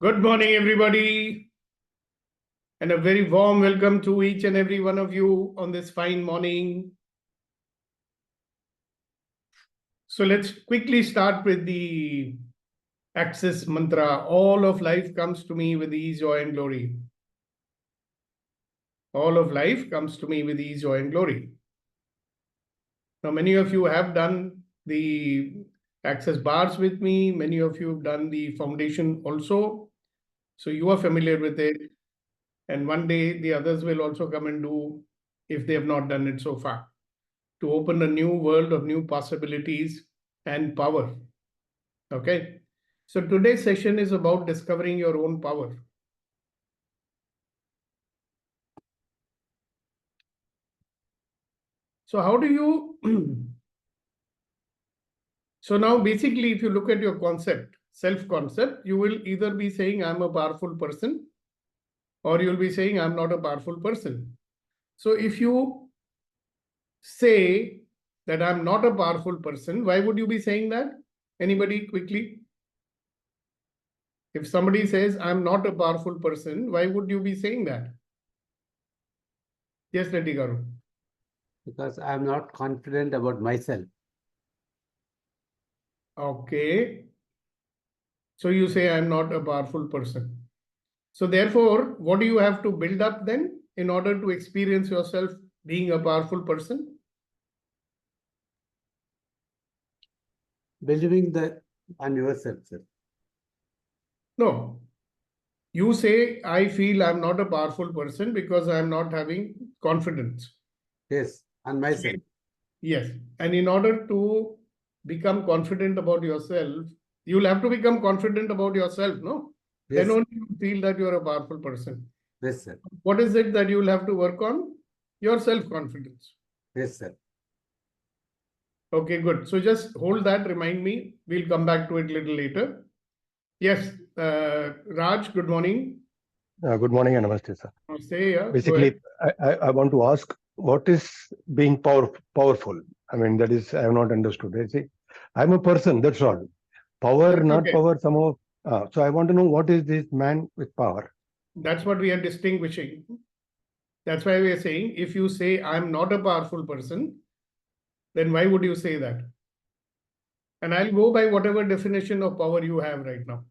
Good morning, everybody, and a very warm welcome to each and every one of you on this fine morning. So let's quickly start with the Access mantra. All of life comes to me with ease, joy, and glory. All of life comes to me with ease, joy, and glory. Now, many of you have done the Access bars with me. Many of you have done the foundation also. So you are familiar with it. And one day the others will also come and do if they have not done it so far, to open a new world of new possibilities and power. Okay. So today's session is about discovering your own power. So how do you... So now basically, if you look at your concept, self-concept, you will either be saying I'm a powerful person, or you'll be saying I'm not a powerful person. So if you say that I'm not a powerful person, why would you be saying that? Anybody quickly? If somebody says I'm not a powerful person, why would you be saying that? Yes, Reddy Garu. Because I'm not confident about myself. Okay. So you say I'm not a powerful person. So therefore, what do you have to build up then in order to experience yourself being a powerful person? Believing that on yourself, sir. No. You say, I feel I'm not a powerful person because I'm not having confidence. Yes, on myself. Yes. And in order to become confident about yourself, you'll have to become confident about yourself, no? Yes. Then only you feel that you're a powerful person. Yes, sir. What is it that you'll have to work on? Your self-confidence. Yes, sir. Okay, good. So just hold that, remind me. We'll come back to it a little later. Yes, Raj, good morning. Good morning and namaste, sir. Namaste, yeah. Basically, I want to ask, what is being powerful? I mean, that is, I have not understood. I say, I'm a person, that's all. Power, That's not okay. power, somehow. So I want to know, what is this man with power? That's what we are distinguishing. That's why we are saying, if you say, I'm not a powerful person, then why would you say that? And I'll go by whatever definition of power you have right now.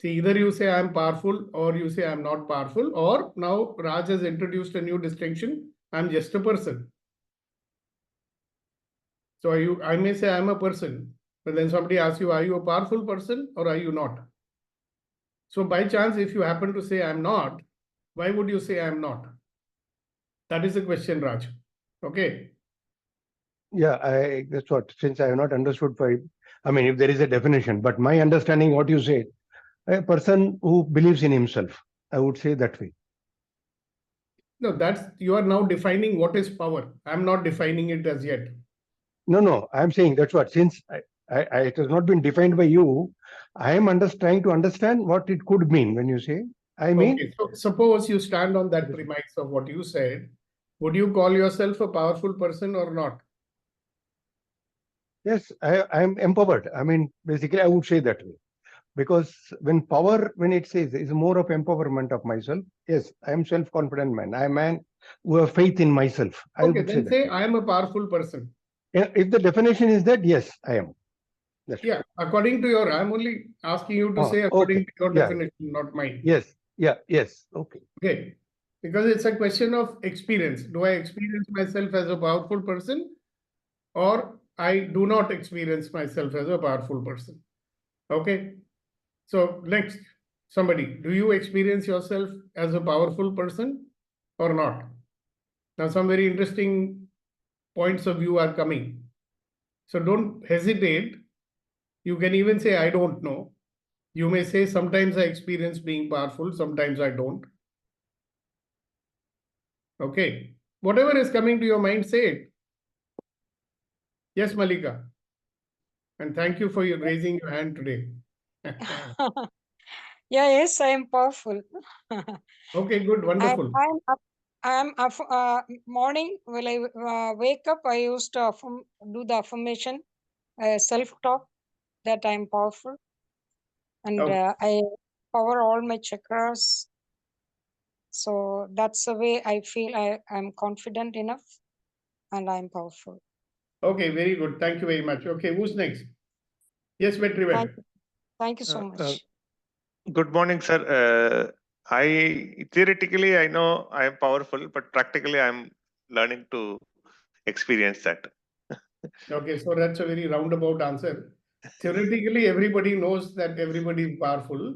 See, either you say I'm powerful or you say I'm not powerful, or now Raj has introduced a new distinction. I'm just a person. So I may say I'm a person, but then somebody asks you, are you a powerful person or are you not? So by chance, if you happen to say I'm not, why would you say I'm not? That is the question, Raj. Okay. Yeah, that's what, since I have not understood I mean, if there is a definition, but my understanding, what you said, a person who believes in himself, I would say that way. No, you are now defining what is power. I'm not defining it as yet. No, I'm saying that's what, since it has not been defined by you, I am trying to understand what it could mean when you say, I mean. Okay, so suppose you stand on that premise of what you said, would you call yourself a powerful person or not? Yes, I'm empowered. I mean, basically, I would say that way. Because when it says, is more of empowerment of myself, yes, I am self-confident man. I am man who have faith in myself. I Okay, would then say say that. I am a powerful person. If the definition is that, yes, I am. That's Yeah, according to your, I'm only asking you to say according to your definition, not mine. Yes, yes, okay. Okay, because it's a question of experience. Do I experience myself as a powerful person, or I do not experience myself as a powerful person? Okay, so next, somebody, do you experience yourself as a powerful person or not? Now, some very interesting points of view are coming. So don't hesitate. You can even say, I don't know. You may say, sometimes I experience being powerful, sometimes I don't. Okay. Whatever is coming to your mind, say it. Yes, Malika. And thank you for raising your hand today. Yes, I am powerful. Okay, good, wonderful. I'm morning when I wake up, I used to do the affirmation, self-talk. that I'm powerful. And Okay. I power all my chakras. So that's the way I feel I'm confident enough and I'm powerful. Okay, very good. Thank you very much. Okay, who's next? Yes, Vetrivel. Thank you so much. Good morning, sir. I theoretically I know I am powerful, but practically I'm learning to experience that. Okay, so that's a very roundabout answer. Theoretically, everybody knows that everybody is powerful.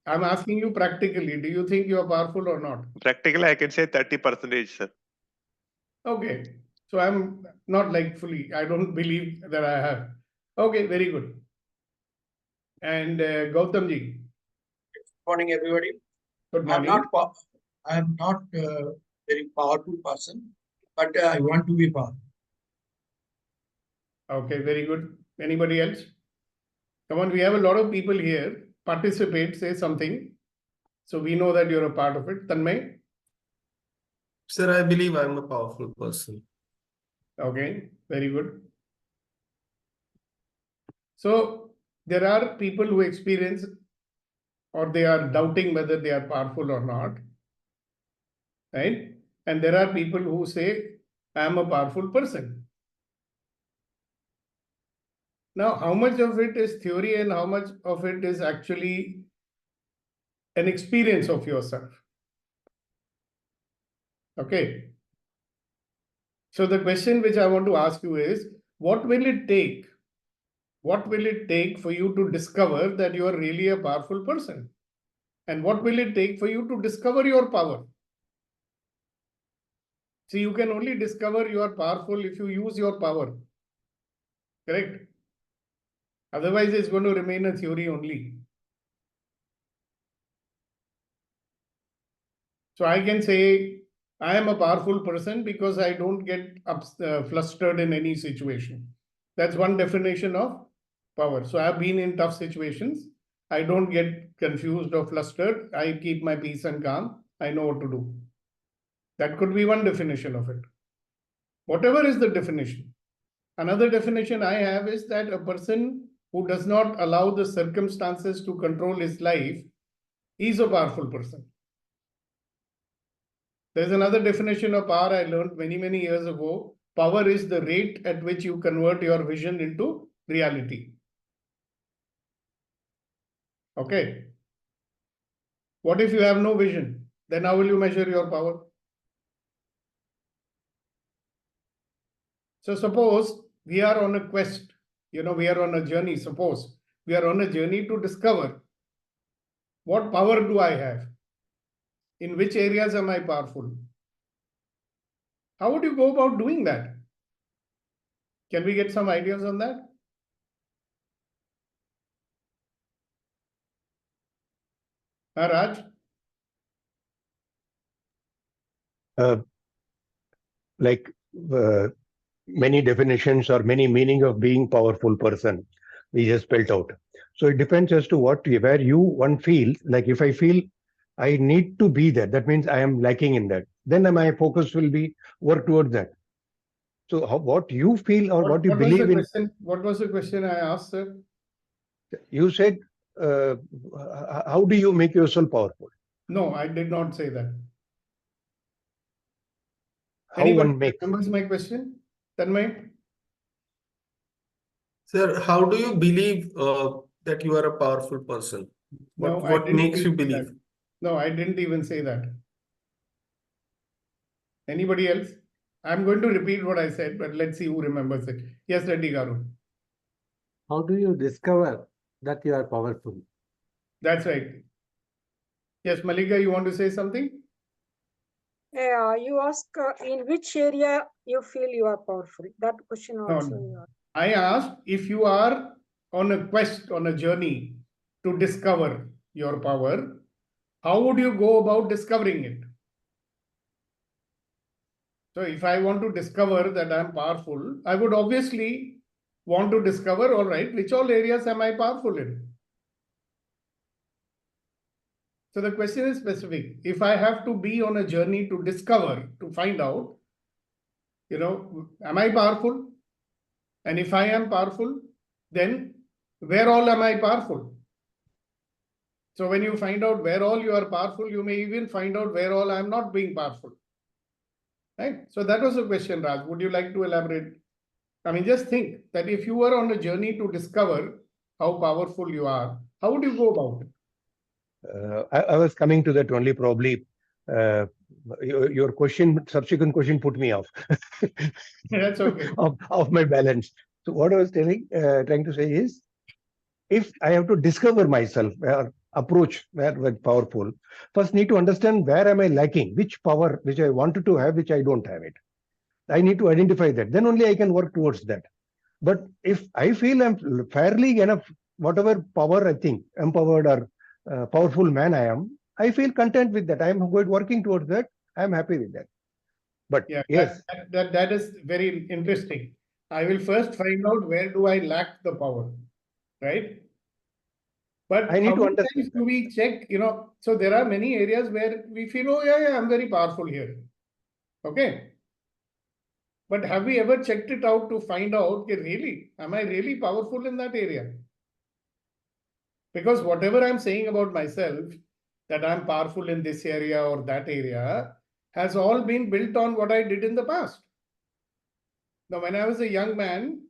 I'm asking you practically, do you think you are powerful or not? Practically, I can say 30%, sir. Okay, so I'm not like fully, I don't believe that I have. Okay, very good. And Gautamji, Morning, everybody. good I'm morning. not very powerful person, but I want to be powerful. Okay, very good. Anybody else? Come on, we have a lot of people here. Participate, say something. So we know that you're a part of it. Tanmay? Sir, I believe I'm a powerful person. Okay, very good. So there are people who experience or they are doubting whether they are powerful or not, right? And there are people who say, I am a powerful person. Now, how much of it is theory and how much of it is actually an experience of yourself? Okay. So the question which I want to ask you is, what will it take? What will it take for you to discover that you are really a powerful person? And what will it take for you to discover your power? See, you can only discover you are powerful if you use your power. Correct? Otherwise, it's going to remain a theory only. So I can say I am a powerful person because I don't get flustered in any situation. That's one definition of power. So I've been in tough situations. I don't get confused or flustered. I keep my peace and calm. I know what to do. That could be one definition of it. Whatever is the definition. Another definition I have is that a person who does not allow the circumstances to control his life is a powerful person. There's another definition of power I learned many, many years ago. Power is the rate at which you convert your vision into reality. Okay. What if you have no vision? Then how will you measure your power? So suppose we are on a quest, we are on a journey. Suppose we are on a journey to discover what power do I have? In which areas am I powerful? How would you go about doing that? Can we get some ideas on that? Raj? Like many definitions or many meaning of being powerful person we just spelled out. So it depends as to where one feels like. If I feel I need to be there, that means I am lacking in that, then my focus will be work towards that. So what you feel or what you believe in. What was the question I asked, sir? You said how do you make yourself powerful? No, I did not say that. How Anybody one makes. remembers my question? Tanmay? Sir, how do you believe that you are a powerful person? No, What makes you believe? No, I didn't even say that. Anybody else? I'm going to repeat what I said, but let's see who remembers it. Yes, Reddy Garu. How do you discover that you are powerful? That's right. Yes, Malika, you want to say something? Yeah, you ask in which area you feel you are powerful. That question also. No, I asked if you are on a quest, on a journey to discover your power, how would you go about discovering it? So if I want to discover that I'm powerful, I would obviously want to discover, all right, which all areas am I powerful in? So the question is specific. If I have to be on a journey to discover, to find out, am I powerful? And if I am powerful, then where all am I powerful? So when you find out where all you are powerful, you may even find out where all I am not being powerful. Right? So that was the question, Raj. Would you like to elaborate? I mean, just think that if you were on a journey to discover how powerful you are, how would you go about it? I was coming to that only. Probably your question, subsequent question, put me off. That's okay. of my balance. So what I was trying to say is, if I have to discover myself or approach where powerful, first need to understand where am I lacking, which power which I wanted to have, which I don't have it. I need to identify that. Then only I can work towards that. But if I feel I'm fairly enough, whatever power I think, empowered or powerful man I am, I feel content with that. I'm working towards that. I'm happy with that. But Yeah, yes, that is very interesting. I will first find out where do I lack the power, right? But I need how to many understand times do we check, so there are many areas where we feel, oh yeah, I'm very powerful here. Okay. But have we ever checked it out to find out, okay, really, am I really powerful in that area? Because whatever I'm saying about myself, that I'm powerful in this area or that area, has all been built on what I did in the past. Now, when I was a young man,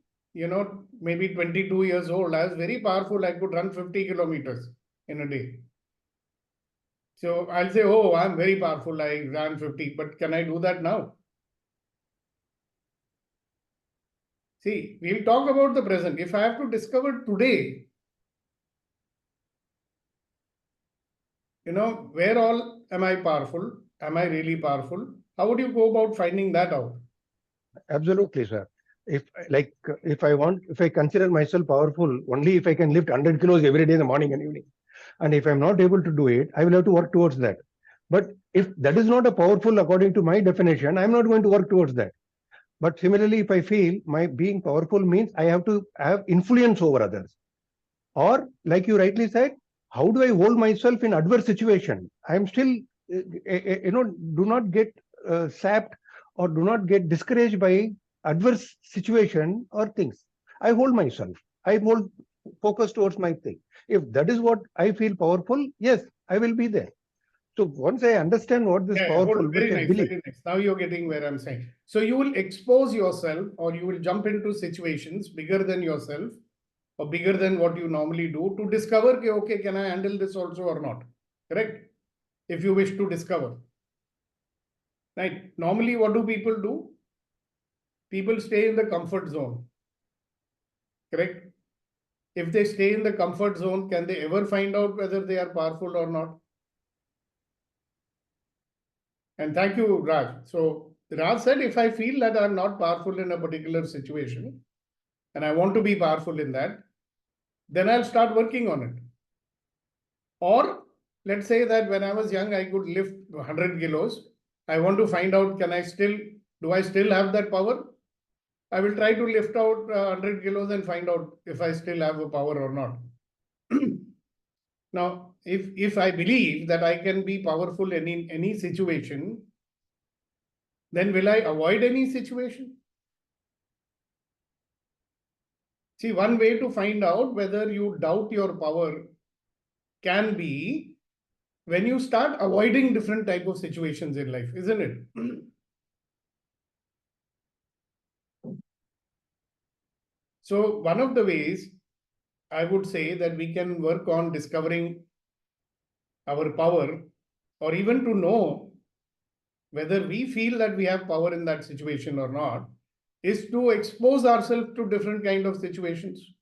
maybe 22 years old, I was very powerful. I could run 50 kilometers in a day. So I'll say, oh, I'm very powerful. I ran 50, but can I do that now? See, we'll talk about the present. If I have to discover today, where all am I powerful? Am I really powerful? How would you go about finding that out? absolutely, sir. If I consider myself powerful only if I can lift 100 kilos every day in the morning and evening, and if I'm not able to do it, I will have to work towards that. But if that is not a powerful according to my definition, I'm not going to work towards that. But similarly, if I feel my being powerful means I have to have influence over others, or like you rightly said, how do I hold myself in adverse situation? I'm still, do not get sapped or do not get discouraged by adverse situation or things. I hold myself. I hold focus towards my thing. If that is what I feel powerful, yes, I will be there. So once I understand what this powerful, very which I nice, believe. very nice. Now you're getting where I'm saying. So you will expose yourself or you will jump into situations bigger than yourself or bigger than what you normally do to discover, okay, can I handle this also or not? Correct? If you wish to discover. Right? Normally, what do people do? People stay in the comfort zone. Correct? If they stay in the comfort zone, can they ever find out whether they are powerful or not? And thank you, Raj. So Raj said, if I feel that I'm not powerful in a particular situation and I want to be powerful in that, then I'll start working on it. Or let's say that when I was young, I could lift 100 kilos. I want to find out, do I still have that power? I will try to lift out 100 kilos and find out if I still have a power or not. Now, if I believe that I can be powerful in any situation, then will I avoid any situation? See, one way to find out whether you doubt your power can be when you start avoiding different type of situations in life, isn't it? So one of the ways I would say that we can work on discovering our power, or even to know whether we feel that we have power in that situation or not, is to expose ourselves to different kind of situations,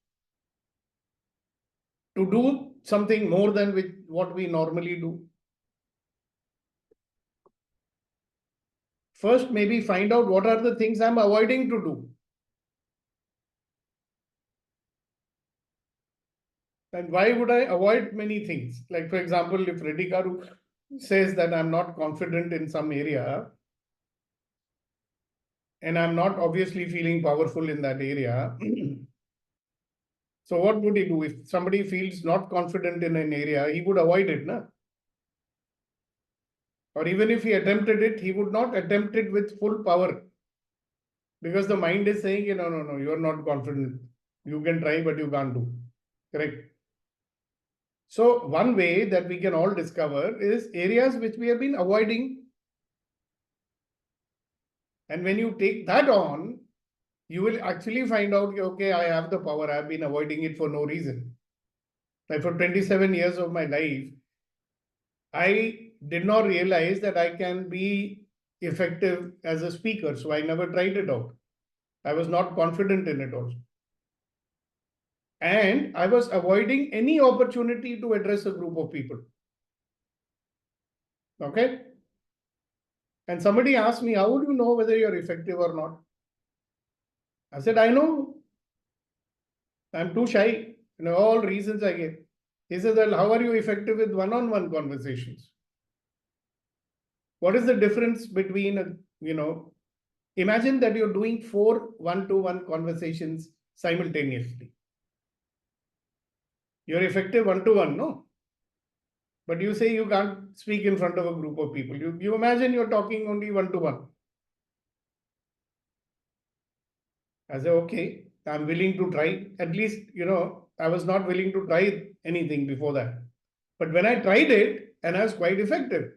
to do something more than with what we normally do. First, maybe find out what are the things I'm avoiding to do. And why would I avoid many things? Like, for example, if Redikaru says that I'm not confident in some area, and I'm not obviously feeling powerful in that area, so what would he do? If somebody feels not confident in an area, he would avoid it, na? Or even if he attempted it, he would not attempt it with full power. Because the mind is saying, no, you're not confident. You can try, but you can't do. Correct. So one way that we can all discover is areas which we have been avoiding. And when you take that on, you will actually find out, okay, I have the power. I've been avoiding it for no reason. Like for 27 years of my life, I did not realize that I can be effective as a speaker. So I never tried it out. I was not confident in it also. And I was avoiding any opportunity to address a group of people. Okay. And somebody asked me, how would you know whether you're effective or not? I said, I know. I'm too shy. All reasons I gave. He said, well, how are you effective with one-on-one conversations? What is the difference between, imagine that you're doing 4 one-to-one conversations simultaneously. You're effective one-to-one, no? But you say you can't speak in front of a group of people. You imagine you're talking only one-to-one. I say, okay, I'm willing to try. At least, I was not willing to try anything before that. But when I tried it, and I was quite effective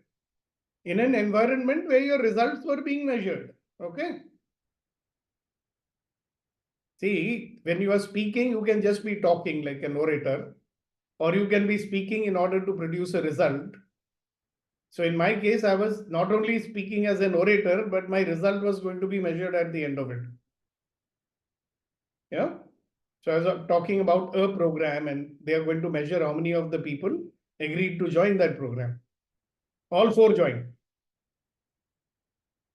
in an environment where your results were being measured. Okay. See, when you are speaking, you can just be talking like an orator, or you can be speaking in order to produce a result. So in my case, I was not only speaking as an orator, but my result was going to be measured at the end of it. Yeah. So I was talking about a program, and they are going to measure how many of the people agreed to join that program. All 4 joined.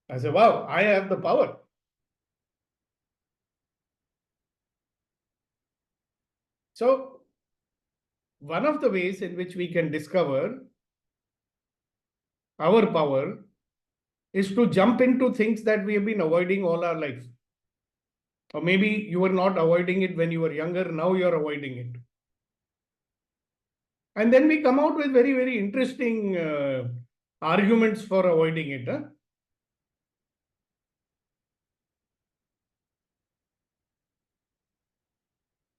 I said, wow, I have the power. So one of the ways in which we can discover our power is to jump into things that we have been avoiding all our life. Or maybe you were not avoiding it when you were younger, now you're avoiding it. And then we come out with very, very interesting arguments for avoiding it. Huh?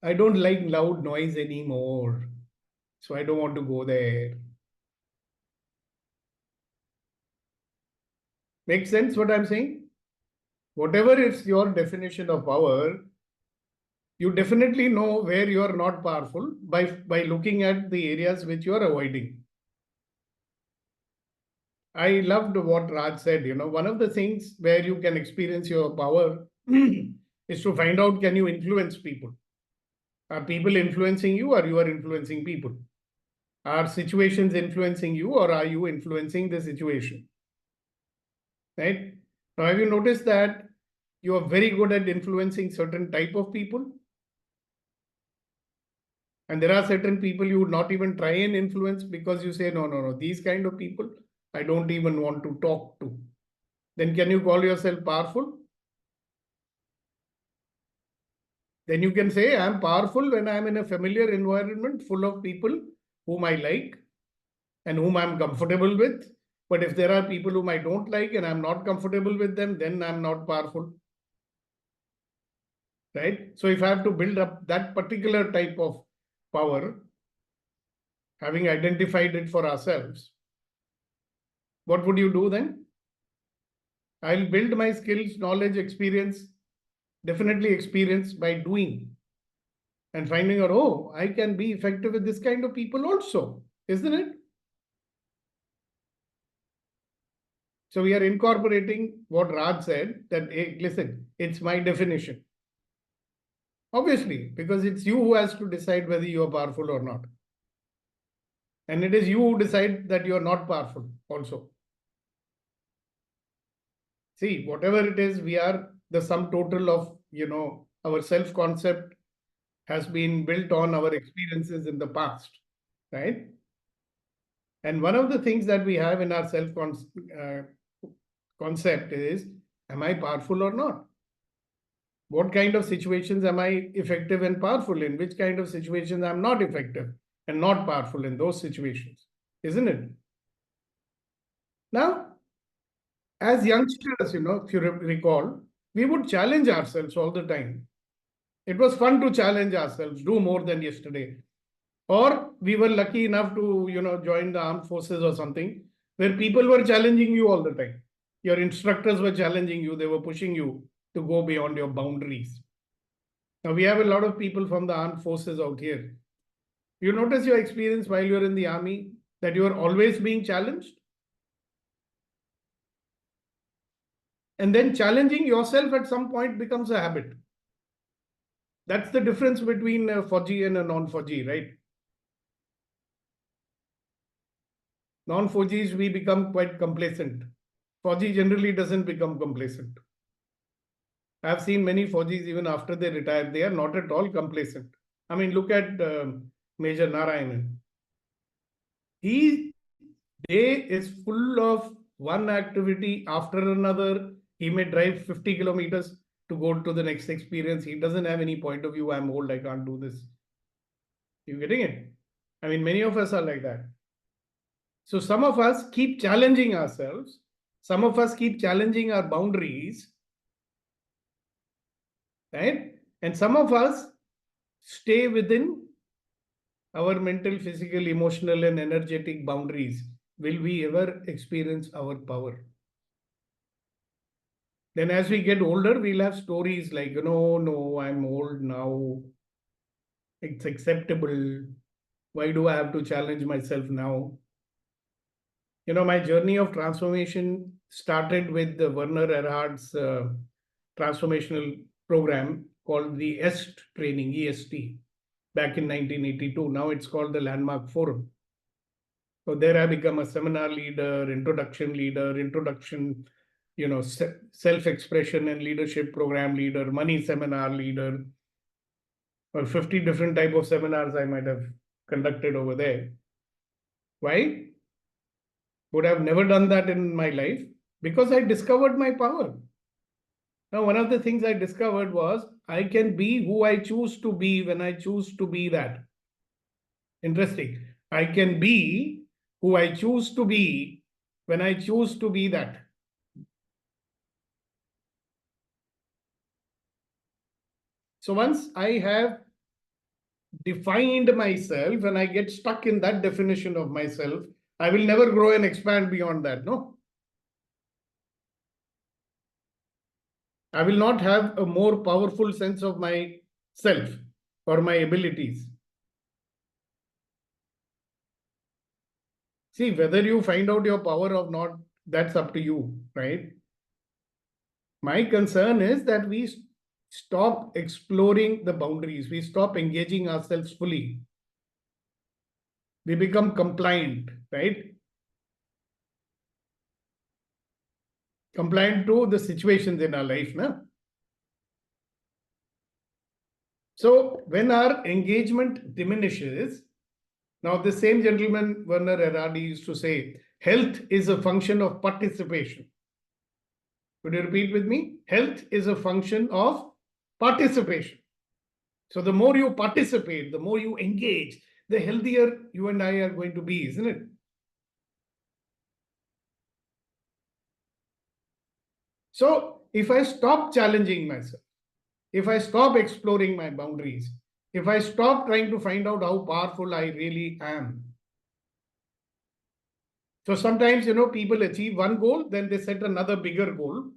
I don't like loud noise anymore, so I don't want to go there. Makes sense what I'm saying? Whatever is your definition of power, you definitely know where you are not powerful by looking at the areas which you are avoiding. I loved what Raj said. One of the things where you can experience your power is to find out, can you influence people? Are people influencing you, or you are influencing people? Are situations influencing you, or are you influencing the situation? Right? Now, have you noticed that you are very good at influencing certain type of people? And there are certain people you would not even try and influence because you say, no, these kind of people, I don't even want to talk to. Then can you call yourself powerful? Then you can say, I'm powerful when I'm in a familiar environment full of people whom I like and whom I'm comfortable with. But if there are people whom I don't like and I'm not comfortable with them, then I'm not powerful. Right? So if I have to build up that particular type of power, having identified it for ourselves, what would you do then? I'll build my skills, knowledge, experience, definitely experience by doing and finding out, oh, I can be effective with this kind of people also, isn't it? So we are incorporating what Raj said, that, hey, listen, it's my definition. Obviously, because it's you who has to decide whether you are powerful or not. And it is you who decide that you are not powerful also. See, whatever it is, we are the sum total of, our self-concept has been built on our experiences in the past, right? And one of the things that we have in our self-concept is, am I powerful or not? What kind of situations am I effective and powerful in? Which kind of situations I'm not effective and not powerful in those situations, isn't it? Now, as youngsters, if you recall, we would challenge ourselves all the time. It was fun to challenge ourselves, do more than yesterday. Or we were lucky enough to, join the armed forces or something, where people were challenging you all the time. Your instructors were challenging you, they were pushing you to go beyond your boundaries. Now, we have a lot of people from the armed forces out here. You notice your experience while you're in the army that you are always being challenged? And then challenging yourself at some point becomes a habit. That's the difference between a Fauji and a non-Fauji, right? Non-Faujis, we become quite complacent. Fauji generally doesn't become complacent. I've seen many Faujis even after they retire, they are not at all complacent. I mean, look at Major Narayanan. His day is full of one activity after another. He may drive 50 kilometers to go to the next experience. He doesn't have any point of view. I'm old, I can't do this. You getting it? I mean, many of us are like that. So some of us keep challenging ourselves. Some of us keep challenging our boundaries. Right? And some of us stay within our mental, physical, emotional, and energetic boundaries. Will we ever experience our power? Then as we get older, we'll have stories like, no, I'm old now. It's acceptable. Why do I have to challenge myself now? My journey of transformation started with the Werner Erhard's transformational program called the EST training, EST, back in 1982. Now it's called the Landmark Forum. So there I become a seminar leader, introduction, self-expression and leadership program leader, money seminar leader, or 50 different type of seminars I might have conducted over there. Why? Would have never done that in my life because I discovered my power. Now, one of the things I discovered was I can be who I choose to be when I choose to be that. Interesting. I can be who I choose to be when I choose to be that. So once I have defined myself and I get stuck in that definition of myself, I will never grow and expand beyond that, no? I will not have a more powerful sense of myself or my abilities. See, whether you find out your power or not, that's up to you, right? My concern is that we stop exploring the boundaries. We stop engaging ourselves fully. We become compliant, right? Compliant to the situations in our life, na? So when our engagement diminishes, now the same gentleman, Werner Erhard, used to say, health is a function of participation. Could you repeat with me? Health is a function of participation. So the more you participate, the more you engage, the healthier you and I are going to be, isn't it? So if I stop challenging myself, if I stop exploring my boundaries, if I stop trying to find out how powerful I really am. So sometimes, people achieve one goal, then they set another bigger goal.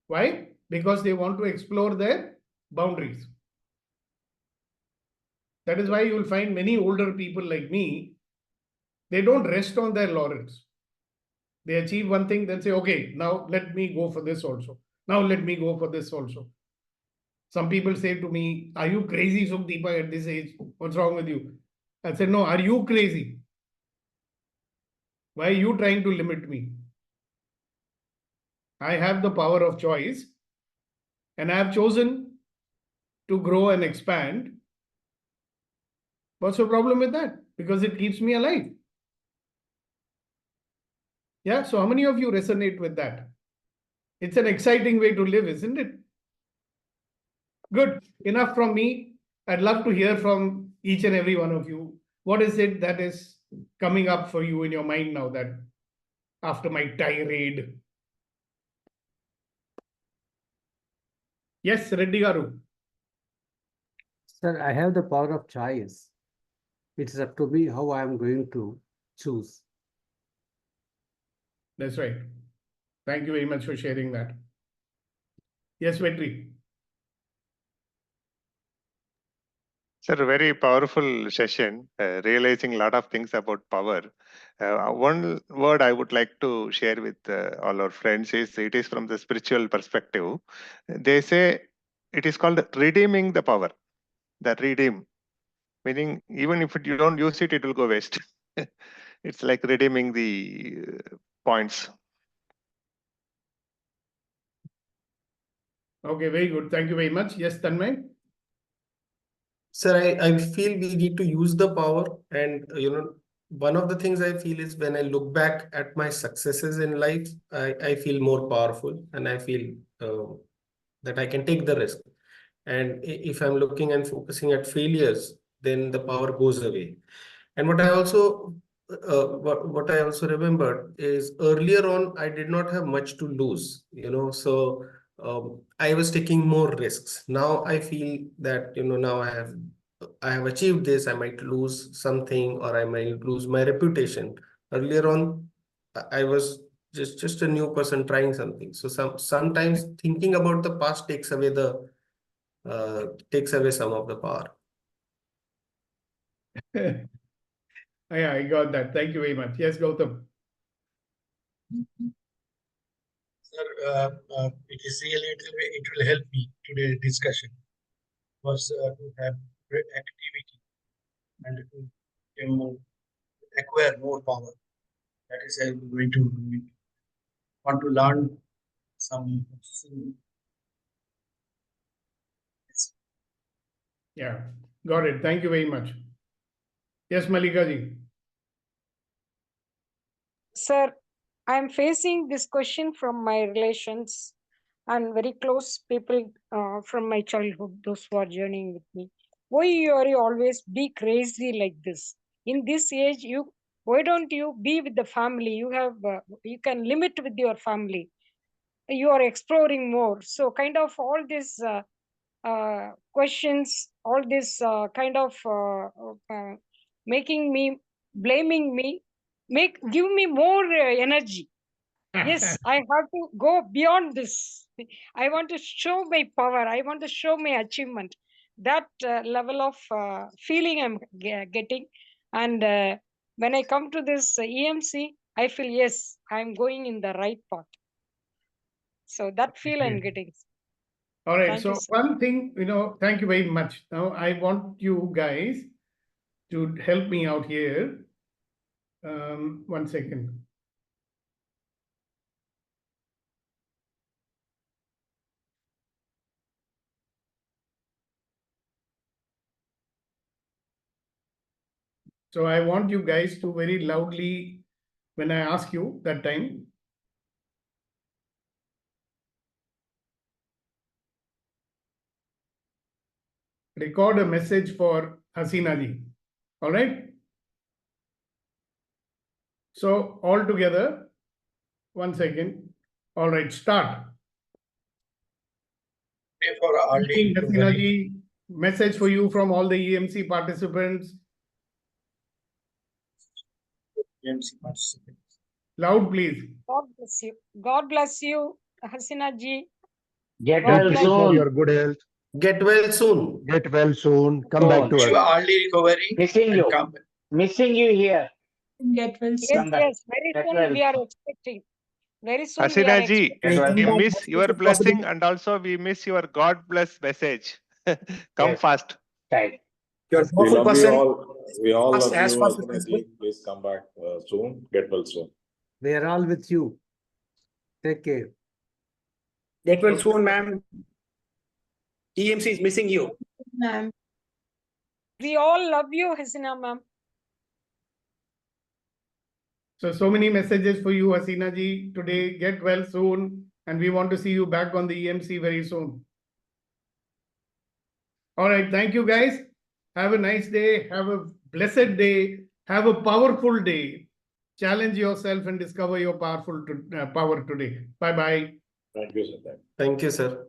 Why? Because they want to explore their boundaries. That is why you will find many older people like me, they don't rest on their laurels. They achieve one thing, then say, okay, now let me go for this also. Now let me go for this also. Some people say to me, are you crazy, Sukdeepa, at this age? What's wrong with you? I said, no, are you crazy? Why are you trying to limit me? I have the power of choice and I have chosen to grow and expand. What's the problem with that? Because it keeps me alive. Yeah, so how many of you resonate with that? It's an exciting way to live, isn't it? Good. Enough from me. I'd love to hear from each and every one of you. What is it that is coming up for you in your mind now that after my tirade? Yes, Reddy Garu. Sir, I have the power of choice. It is up to me how I am going to choose. That's right. Thank you very much for sharing that. Yes, Vetri. Sir, a very powerful session, realizing a lot of things about power. One word I would like to share with all our friends is it is from the spiritual perspective. They say it is called redeeming the power. The redeem, meaning even if you don't use it, it will go waste. It's like redeeming the points. Okay, very good. Thank you very much. Yes, Tanmay. Sir, I feel we need to use the power, and one of the things I feel is when I look back at my successes in life, I feel more powerful, and I feel that I can take the risk. And if I'm looking and focusing at failures, then the power goes away. And what I also remembered is earlier on, I did not have much to lose, so I was taking more risks. Now I feel that, now I have achieved this, I might lose something, or I might lose my reputation. Earlier on, I was just a new person trying something. So sometimes thinking about the past takes away some of the power. Yeah, I got that. Thank you very much. Yes, Gautam. Sir, it is really, it will help me today's discussion was to have great activity and to acquire more power. That is, I'm going to want to learn some. Yeah, got it. Thank you very much. Yes, Malika ji. Sir, I'm facing this question from my relations and very close people from my childhood, those who are journeying with me. Why are you always be crazy like this? In this age, why don't you be with the family? You can limit with your family. You are exploring more. So kind of all these questions, all this kind of making me, blaming me, give me more energy. Yes, I have to go beyond this. I want to show my power. I want to show my achievement. That level of feeling I'm getting. And when I come to this EMC, I feel, yes, I'm going in the right path. So that feel I'm getting. All right. Thank So you, sir. one thing, thank you very much. Now I want you guys to help me out here. 1 second. So I want you guys to very loudly, when I ask you that time, record a message for Hasina ji. All right. So all together, 1 second. All right, start. Pray for early Hasina recovery. ji, message for you from all the EMC participants. EMC participants. Loud, please. God bless you. God bless you, Hasina ji. Get God well bless Thank you for soon. your good health. Get well soon. Get well soon. Come back to Wish you us. early recovery Missing and you. come back. Missing you here. Get well Yes, soon. Come back. yes. Very Get soon well. we are expecting. Very soon we are Hasina ji, expecting. Get well we soon. miss your blessing and also we miss your God bless message. Come Yes. fast. Right. You're a We powerful love you person. all. We all Fast, love as you, fast as Asina possible. ji. Please come back soon. Get well soon. We are all with you. Take care. Get well soon, ma'am. EMC is missing you. Ma'am. We all love you, Hasina ma'am. So many messages for you, Hasina ji. Today, get well soon. And we want to see you back on the EMC very soon. All right. Thank you, guys. Have a nice day. Have a blessed day. Have a powerful day. Challenge yourself and discover your power today. Bye-bye. Thank you, sir. Thank you, sir.